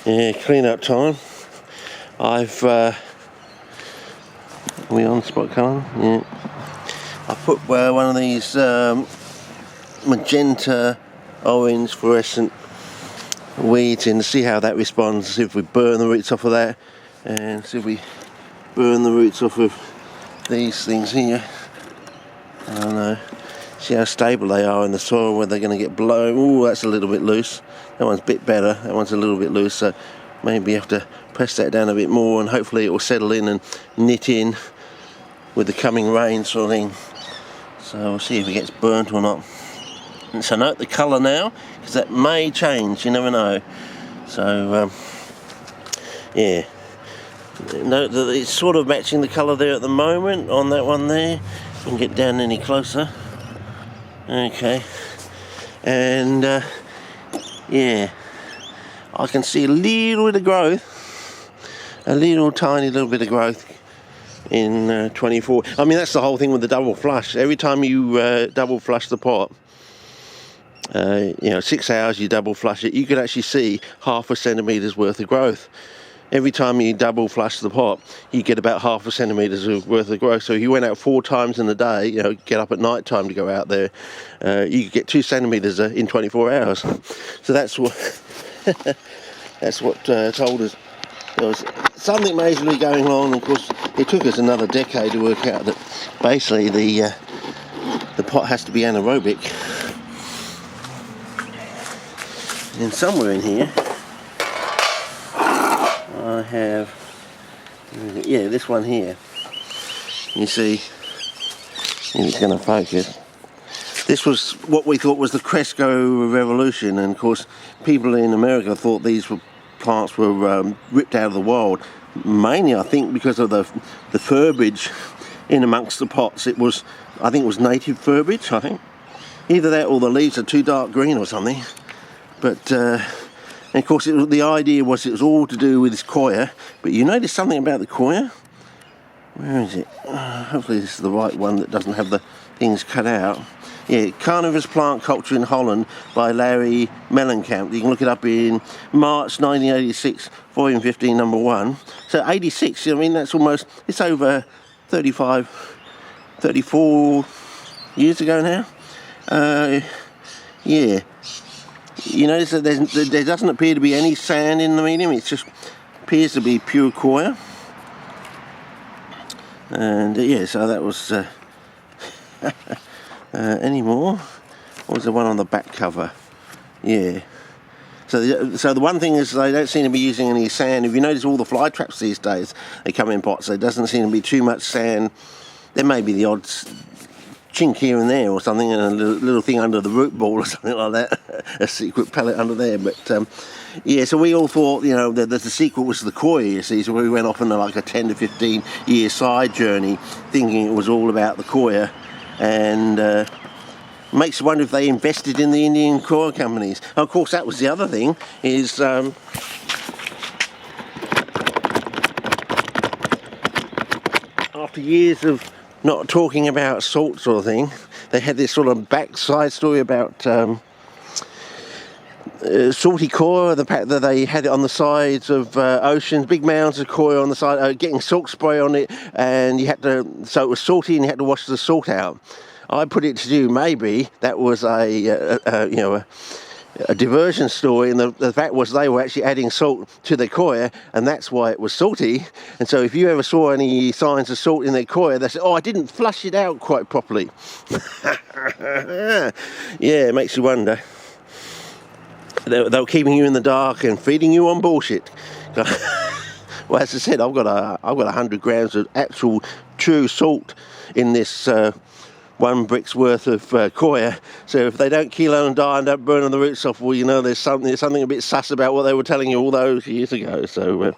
Yeah, clean up time. I've are we on spot colour? Yeah. I put one of these magenta orange fluorescent weeds in to see how that responds, see if we burn the roots off of that, and see if we burn the roots off of these things here. I don't know. See how stable they are in the soil, whether they're going to get blown. Ooh, that's a little bit loose. That one's a bit better. That one's a little bit loose, so maybe you have to press that down a bit more, and hopefully it will settle in and knit in with the coming rain sort of thing. So we'll see if it gets burnt or not. And so note the colour now, because that may change, you never know. So yeah, note that it's sort of matching the colour there at the moment on that one there. You can get down any closer. Okay, and yeah, I can see a little bit of growth, a little tiny little bit of growth in 24. I mean, that's the whole thing with the double flush. Every time you double flush the pot, 6 hours you double flush it, you could actually see 0.5 centimetres worth of growth. Every time you double flush the pot, you get about 0.5 centimetres worth of growth. So if you went out 4 times in a day, get up at night time to go out there, you could get 2 centimetres in 24 hours. So that's what that's what told us there was something majorly going on. Of course, it took us another decade to work out that basically the pot has to be anaerobic. And somewhere in here I have, yeah, this one here. You see, if it's going to focus. This was what we thought was the Cresco revolution, and of course people in America thought these plants were ripped out of the wild. Mainly, I think, because of the foliage in amongst the pots. I think it was native foliage, I think. Either that or the leaves are too dark green or something. But and of course, the idea was it was all to do with this coir. But you notice something about the coir? Where is it? Hopefully this is the right one that doesn't have the things cut out. Yeah, Carnivorous Plant Culture in Holland by Larry Mellencamp. You can look it up in March 1986, volume 15, number 1. So 86, I mean, that's almost, it's over 34 years ago now. Yeah. You notice that there doesn't appear to be any sand in the medium. It just appears to be pure coir. And yeah, so that was any more? Or was the one on the back cover? Yeah. So the one thing is they don't seem to be using any sand. If you notice all the fly traps these days, they come in pots. There doesn't seem to be too much sand. There may be the odd chink here and there or something, and a little thing under the root ball or something like that, a secret pellet under there. But yeah, so we all thought, that the secret was the coir, you see, so we went off on like a 10 to 15 year side journey thinking it was all about the coir, and makes you wonder if they invested in the Indian coir companies. Of course, that was the other thing, is after years of not talking about salt sort of thing, they had this sort of backside story about salty coir, the fact that they had it on the sides of oceans, big mounds of coir on the side, getting salt spray on it, and so it was salty and you had to wash the salt out. I put it to you, maybe that was a diversion story, and the fact was they were actually adding salt to their coir, and that's why it was salty. And so if you ever saw any signs of salt in their coir, they said, "Oh, I didn't flush it out quite properly." Yeah, it makes you wonder. They were keeping you in the dark and feeding you on bullshit. Well, as I said, I've got 100 grams of actual true salt in this 1 brick's worth of coir. So if they don't kilo and die and don't burn on the roots off, well, there's something a bit sus about what they were telling you all those years ago. So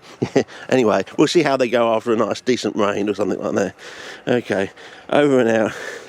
anyway, we'll see how they go after a nice decent rain or something like that. Okay, over and out.